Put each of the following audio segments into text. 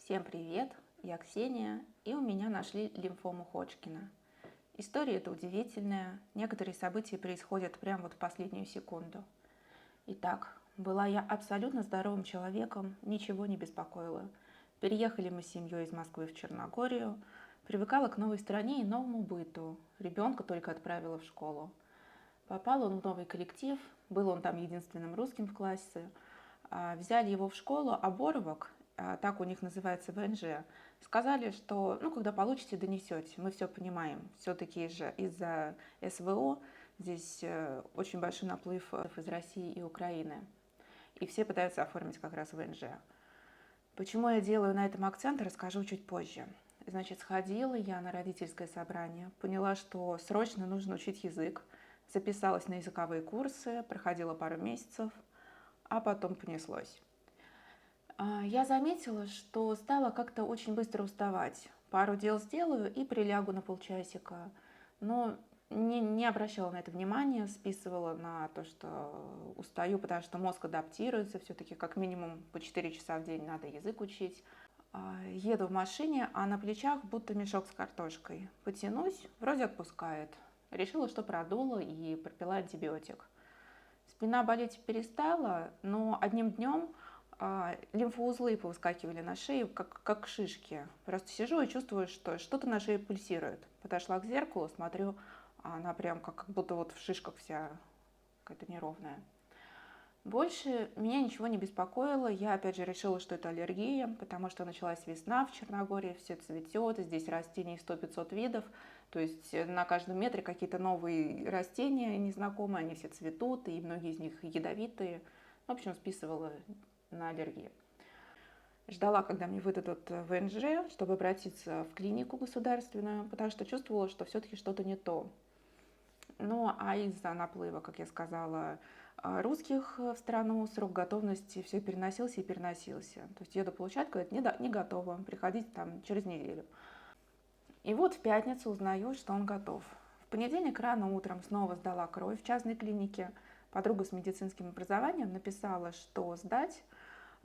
Всем привет, я Ксения, и у меня нашли лимфому Ходжкина. История эта удивительная, некоторые события происходят прямо вот в последнюю секунду. Итак, была я абсолютно здоровым человеком, ничего не беспокоило. Переехали мы с семьей из Москвы в Черногорию, привыкала к новой стране и новому быту, ребенка только отправила в школу. Попал он в новый коллектив, был он там единственным русским в классе. Взяли его в школу, а Боровок, так у них называется ВНЖ, сказали, что ну, когда получите, донесете, мы все понимаем. Все-таки же из-за СВО здесь очень большой наплыв из России и Украины. И все пытаются оформить как раз ВНЖ. Почему я делаю на этом акцент, расскажу чуть позже. Значит, сходила я на родительское собрание, поняла, что срочно нужно учить язык, записалась на языковые курсы, проходила пару месяцев, а потом понеслось. Я заметила, что стала как-то очень быстро уставать. Пару дел сделаю и прилягу на полчасика. Но не обращала на это внимания, списывала на то, что устаю, потому что мозг адаптируется. Все-таки как минимум по 4 часа в день надо язык учить. Еду в машине, а на плечах будто мешок с картошкой. Потянусь, вроде отпускает. Решила, что продула и пропила антибиотик. Спина болеть перестала, но одним днем лимфоузлы повыскакивали на шее, как шишки. Просто сижу и чувствую, что что-то на шее пульсирует. Подошла к зеркалу, смотрю, а она прям как будто вот в шишках вся какая-то неровная. Больше меня ничего не беспокоило. Я опять же решила, что это аллергия, потому что началась весна в Черногории, все цветет, здесь растений 100-500 видов. То есть на каждом метре какие-то новые растения незнакомые, они все цветут, и многие из них ядовитые. В общем, списывала на аллергию. Ждала, когда мне выдадут ВНЖ, чтобы обратиться в клинику государственную, потому что чувствовала, что все-таки что-то не то. Ну, а из-за наплыва, как я сказала, русских в страну, срок готовности все переносился и переносился. То есть еду получать, говорят, не готово, приходите там через неделю. И вот в пятницу узнаю, что он готов. В понедельник рано утром снова сдала кровь в частной клинике. Подруга с медицинским образованием написала, что сдать,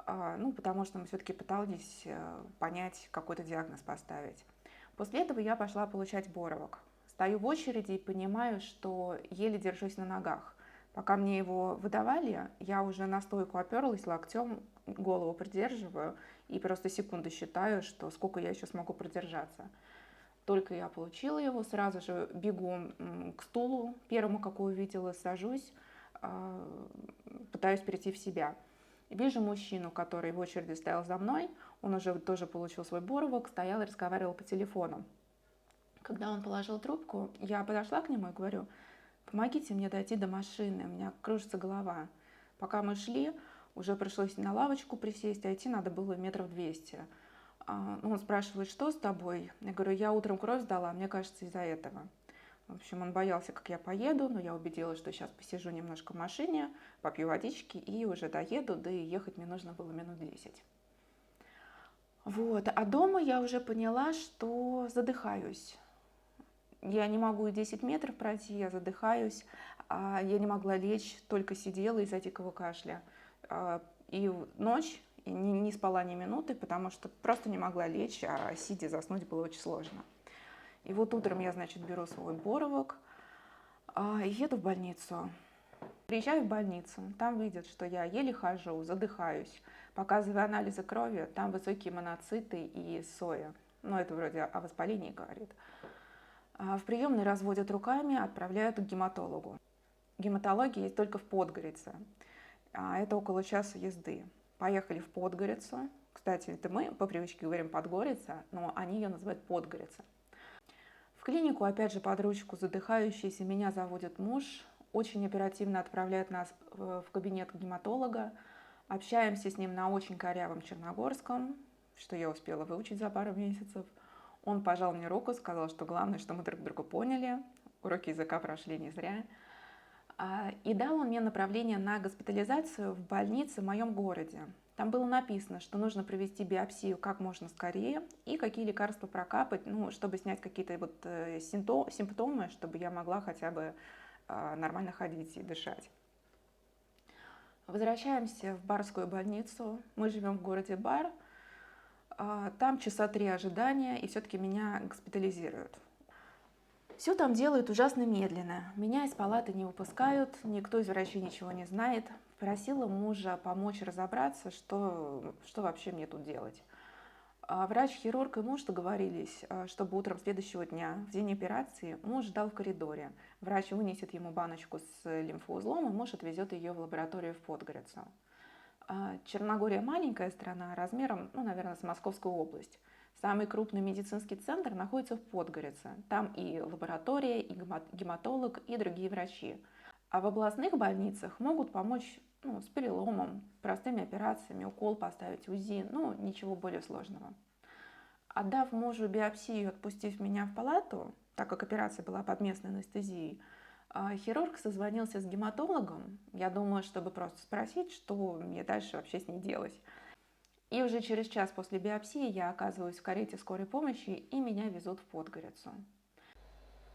ну, потому что мы все-таки пытались понять, какой-то диагноз поставить. После этого я пошла получать Боровок. Стою в очереди и понимаю, что еле держусь на ногах. Пока мне его выдавали, я уже на стойку оперлась локтем, голову придерживаю и просто секунды считаю, что сколько я еще смогу продержаться. Только я получила его, сразу же бегу к стулу, первому, какой увидела, сажусь, пытаюсь прийти в себя. Вижу мужчину, который в очереди стоял за мной, он уже тоже получил свой Боровок, стоял и разговаривал по телефону. Когда он положил трубку, я подошла к нему и говорю: помогите мне дойти до машины, у меня кружится голова. Пока мы шли, уже пришлось на лавочку присесть, а идти надо было 200 метров. Он спрашивает, что с тобой? Я говорю, я утром кровь сдала, мне кажется, из-за этого. В общем, он боялся, как я поеду, но я убедилась, что сейчас посижу немножко в машине, попью водички и уже доеду, да и ехать мне нужно было минут 10. Вот. А дома я уже поняла, что задыхаюсь. Я не могу и 10 метров пройти, я задыхаюсь. Я не могла лечь, только сидела из-за дикого кашля. И ночь и не спала ни минуты, потому что просто не могла лечь, а сидя заснуть было очень сложно. И вот утром я, значит, беру свой Боровок и еду в больницу. Приезжаю в больницу, там видят, что я еле хожу, задыхаюсь. Показываю анализы крови, там высокие моноциты и соя. Ну, это вроде о воспалении говорит. В приемной разводят руками, отправляют к гематологу. Гематология есть только в Подгорице. Это около часа езды. Поехали в Подгорицу. Кстати, это мы по привычке говорим Подгорица, но они ее называют Подгорица. В клинику, опять же, под ручку задыхающийся, меня заводит муж. Очень оперативно отправляет нас в кабинет гематолога. Общаемся с ним на очень корявом черногорском, что я успела выучить за пару месяцев. Он пожал мне руку, сказал, что главное, что мы друг друга поняли. Уроки языка прошли не зря. И дал он мне направление на госпитализацию в больнице в моем городе. Там было написано, что нужно провести биопсию как можно скорее и какие лекарства прокапать, ну, чтобы снять какие-то вот симптомы, чтобы я могла хотя бы нормально ходить и дышать. Возвращаемся в Барскую больницу. Мы живем в городе Бар. Там часа 3 ожидания, и все-таки меня госпитализируют. Все там делают ужасно медленно. Меня из палаты не выпускают, никто из врачей ничего не знает. Просила мужа помочь разобраться, что вообще мне тут делать. Врач-хирург и муж договорились, чтобы утром следующего дня, в день операции, муж ждал в коридоре. Врач вынесет ему баночку с лимфоузлом, и муж отвезет ее в лабораторию в Подгорицу. Черногория маленькая страна, размером, наверное, с Московскую область. Самый крупный медицинский центр находится в Подгорице. Там и лаборатория, и гематолог, и другие врачи. А в областных больницах могут помочь с переломом, простыми операциями, укол поставить, УЗИ, ничего более сложного. Отдав мужу биопсию и отпустив меня в палату, так как операция была под местной анестезией, хирург созвонился с гематологом, я думаю, чтобы просто спросить, что мне дальше вообще с ней делать. И уже через час после биопсии я оказываюсь в карете скорой помощи, и меня везут в Подгорицу.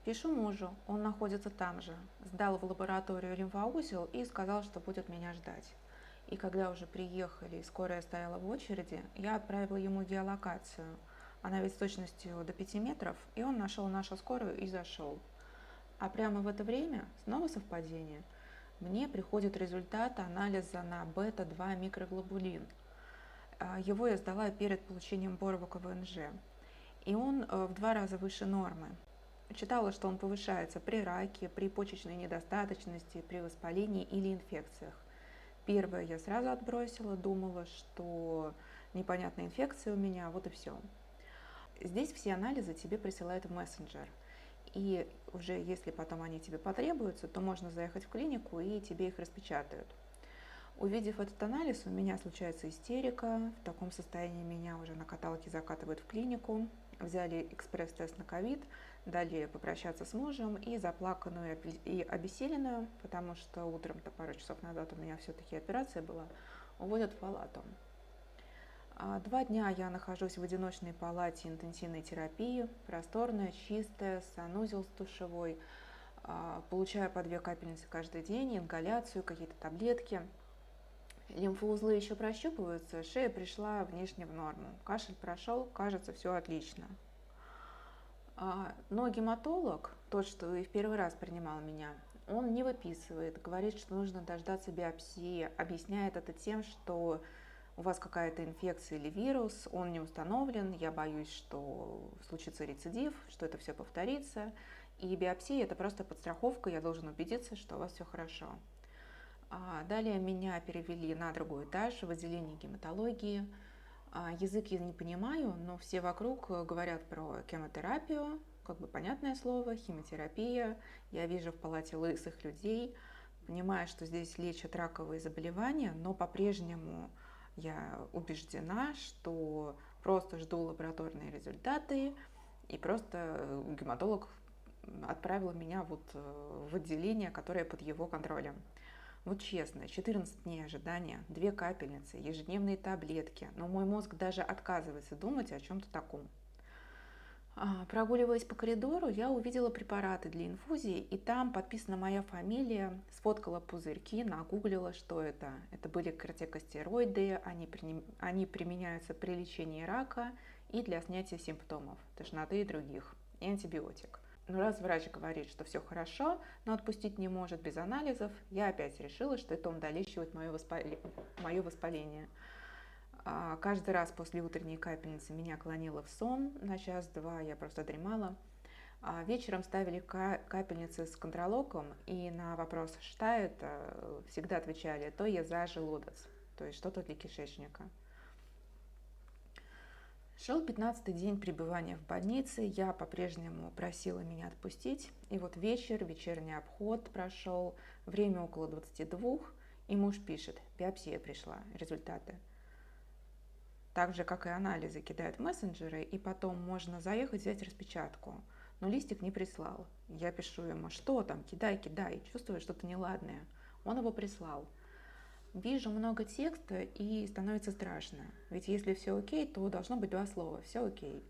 Пишу мужу, он находится там же, сдал в лабораторию лимфоузел и сказал, что будет меня ждать. И когда уже приехали, и скорая стояла в очереди, я отправила ему геолокацию. Она ведь с точностью до 5 метров, и он нашел нашу скорую и зашел. А прямо в это время, снова совпадение, мне приходит результат анализа на бета-2 микроглобулин. Его я сдала перед получением Борова КВНЖ. И он в 2 раза выше нормы. Читала, что он повышается при раке, при почечной недостаточности, при воспалении или инфекциях. Первое я сразу отбросила, думала, что непонятная инфекция у меня, вот и все. Здесь все анализы тебе присылают в мессенджер. И уже если потом они тебе потребуются, то можно заехать в клинику и тебе их распечатают. Увидев этот анализ, у меня случается истерика. В таком состоянии меня уже на каталке закатывают в клинику. Взяли экспресс-тест на ковид, дали попрощаться с мужем и заплаканную и обессиленную, потому что утром-то пару часов назад у меня все-таки операция была, уводят в палату. 2 дня я нахожусь в одиночной палате интенсивной терапии, просторная, чистая, санузел с душевой, получаю по 2 капельницы каждый день, ингаляцию, какие-то таблетки. Лимфоузлы еще прощупываются, шея пришла внешне в норму, кашель прошел, кажется, все отлично. Но гематолог, тот, что и в первый раз принимал меня, он не выписывает, говорит, что нужно дождаться биопсии, объясняет это тем, что у вас какая-то инфекция или вирус, он не установлен, я боюсь, что случится рецидив, что это все повторится, и биопсия – это просто подстраховка, я должен убедиться, что у вас все хорошо. Далее меня перевели на другой этаж в отделение гематологии. Язык я не понимаю, но все вокруг говорят про химиотерапию, как бы понятное слово, химиотерапия. Я вижу в палате лысых людей, понимаю, что здесь лечат раковые заболевания, но по-прежнему я убеждена, что просто жду лабораторные результаты, и просто гематолог отправил меня в отделение, которое под его контролем. Вот честно, 14 дней ожидания, 2 капельницы, ежедневные таблетки, но мой мозг даже отказывается думать о чем-то таком. Прогуливаясь по коридору, я увидела препараты для инфузии, и там подписана моя фамилия, сфоткала пузырьки, нагуглила, что это. Это были кортикостероиды, они применяются при лечении рака и для снятия симптомов, тошноты и других, и антибиотик. Но раз врач говорит, что все хорошо, но отпустить не может без анализов, я опять решила, что это он долечивает мое воспаление. Каждый раз после утренней капельницы меня клонило в сон, на час-два я просто дремала. Вечером ставили капельницы с контролоком, и на вопрос «что это?» всегда отвечали «то я за желудец», то есть что-то для кишечника. Шел 15-й день пребывания в больнице, я по-прежнему просила меня отпустить, и вот вечерний обход прошел, время около 22, и муж пишет: биопсия пришла, результаты. Так же, как и анализы, кидают в мессенджеры, и потом можно заехать взять распечатку. Но листик не прислал. Я пишу ему: что там, кидай, чувствую что-то неладное. Он его прислал. Вижу много текста и становится страшно. Ведь если все окей, то должно быть 2 слова: все окей.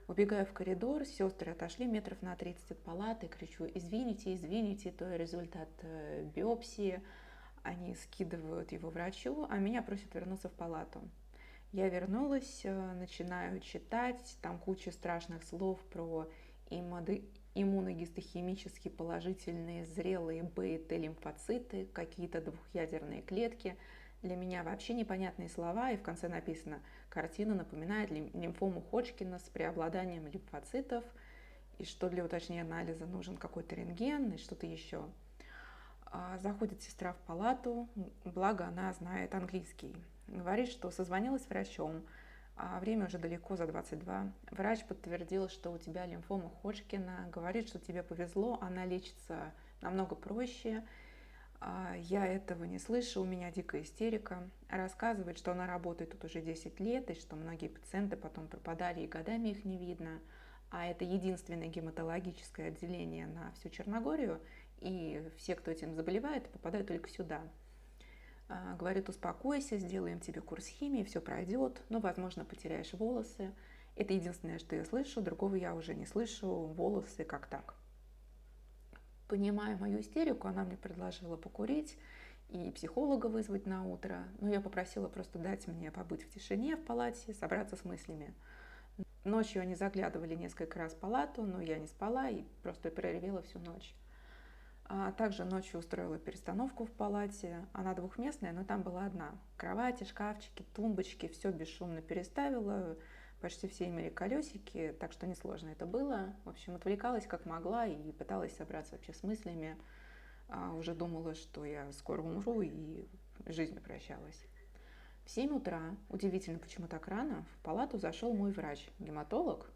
Убегаю в коридор, сестры отошли метров на 30 от палаты, кричу: извините, то результат биопсии. Они скидывают его врачу, а меня просят вернуться в палату. Я вернулась, начинаю читать, там куча страшных слов про иммуногистохимически положительные зрелые Б и Т лимфоциты, какие-то двухъядерные клетки. Для меня вообще непонятные слова, и в конце написано: картина напоминает лимфому Ходжкина с преобладанием лимфоцитов, и что для уточнения анализа нужен какой-то рентген и что-то еще. Заходит сестра в палату, благо она знает английский. Говорит, что созвонилась с врачом, а время уже далеко за 22. Врач подтвердил, что у тебя лимфома Ходжкина, говорит, что тебе повезло, она лечится намного проще. Я этого не слышу, у меня дикая истерика. Рассказывает, что она работает тут уже 10 лет, и что многие пациенты потом пропадали, и годами их не видно. А это единственное гематологическое отделение на всю Черногорию, и все, кто этим заболевает, попадают только сюда. Говорит: успокойся, сделаем тебе курс химии, все пройдет, но, возможно, потеряешь волосы. Это единственное, что я слышу, другого я уже не слышу, волосы как так. Понимая мою истерику, она мне предложила покурить и психолога вызвать на утро, но я попросила просто дать мне побыть в тишине в палате, собраться с мыслями. Ночью они заглядывали несколько раз в палату, но я не спала и просто проревела всю ночь. Также ночью устроила перестановку в палате. Она двухместная, но там была одна. Кровати, шкафчики, тумбочки, все бесшумно переставила. Почти все имели колесики, так что несложно это было. В общем, отвлекалась как могла и пыталась собраться вообще с мыслями. Уже думала, что я скоро умру, и с жизнью прощалась. В 7 утра, удивительно, почему так рано, в палату зашел мой врач, гематолог.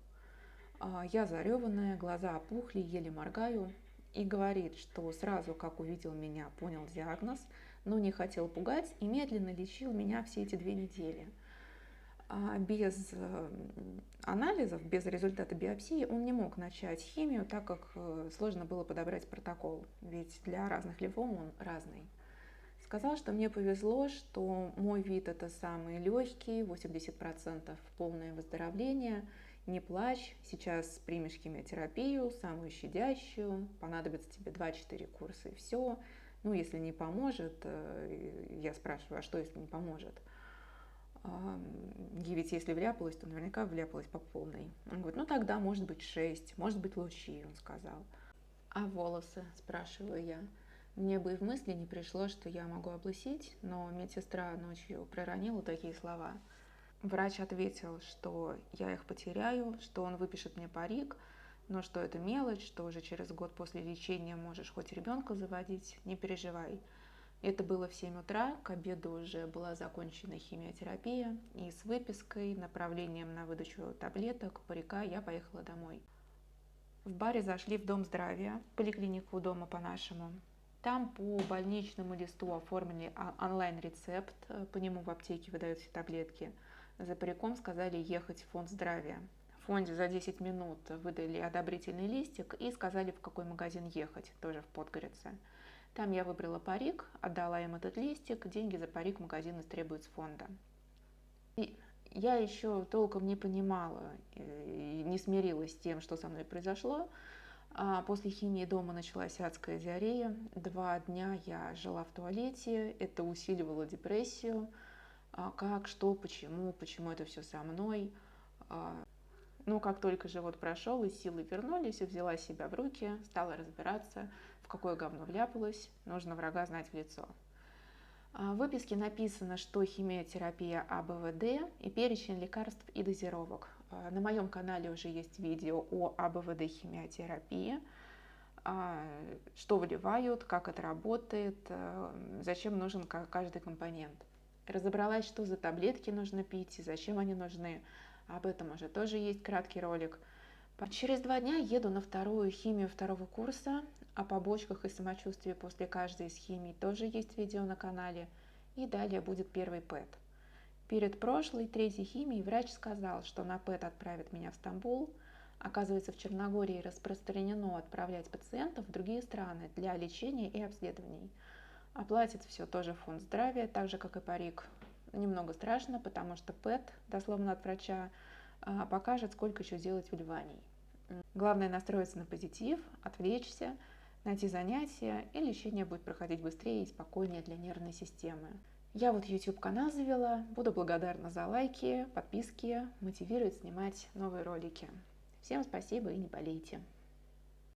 Я зареванная, глаза опухли, еле моргаю. И говорит, что сразу, как увидел меня, понял диагноз, но не хотел пугать и медленно лечил меня все эти 2 недели. Без анализов, без результата биопсии он не мог начать химию, так как сложно было подобрать протокол, ведь для разных лимфом он разный. Сказал, что мне повезло, что мой вид это самый легкий, 80% полное выздоровление, не плачь, сейчас примешь химиотерапию, самую щадящую, понадобится тебе 2-4 курса и все. Ну, если не поможет, я спрашиваю: а что, если не поможет? И ведь если вляпалась, то наверняка вляпалась по полной. Он говорит: ну тогда может быть 6, может быть лучи, он сказал. А волосы, спрашиваю я. Мне бы и в мысли не пришло, что я могу облысеть, но медсестра ночью проронила такие слова. Врач ответил, что я их потеряю, что он выпишет мне парик, но что это мелочь, что уже через год после лечения можешь хоть ребенка заводить, не переживай. Это было в 7 утра, к обеду уже была закончена химиотерапия, и с выпиской, направлением на выдачу таблеток, парика я поехала домой. В баре зашли в Дом здравия, поликлинику дома по-нашему. Там по больничному листу оформили онлайн-рецепт, по нему в аптеке выдают все таблетки. За париком сказали ехать в фонд здравия. В фонде за 10 минут выдали одобрительный листик и сказали, в какой магазин ехать, тоже в Подгорице. Там я выбрала парик, отдала им этот листик, деньги за парик магазин истребует с фонда. И я еще толком не понимала и не смирилась с тем, что со мной произошло. После химии дома началась адская диарея. 2 дня я жила в туалете, это усиливало депрессию. Как, что, почему это все со мной. Но как только живот прошел и силы вернулись, взяла себя в руки, стала разбираться, в какое говно вляпалась, нужно врага знать в лицо. В выписке написано, что химиотерапия АБВД и перечень лекарств и дозировок. На моем канале уже есть видео о АБВД химиотерапии, что выливают, как это работает, зачем нужен каждый компонент. Разобралась, что за таблетки нужно пить и зачем они нужны. Об этом уже тоже есть краткий ролик. Через 2 дня еду на вторую химию 2-го курса. О побочках и самочувствии после каждой из химий тоже есть видео на канале. И далее будет первый ПЭТ. Перед прошлой, 3-й химией врач сказал, что на ПЭТ отправит меня в Стамбул. Оказывается, в Черногории распространено отправлять пациентов в другие страны для лечения и обследований. Оплатит все тоже фонд здравия, так же, как и парик. Немного страшно, потому что ПЭТ, дословно от врача, покажет, сколько еще делать вливаний. Главное настроиться на позитив, отвлечься, найти занятия, и лечение будет проходить быстрее и спокойнее для нервной системы. Я вот YouTube-канал завела, буду благодарна за лайки, подписки, мотивирует снимать новые ролики. Всем спасибо и не болейте.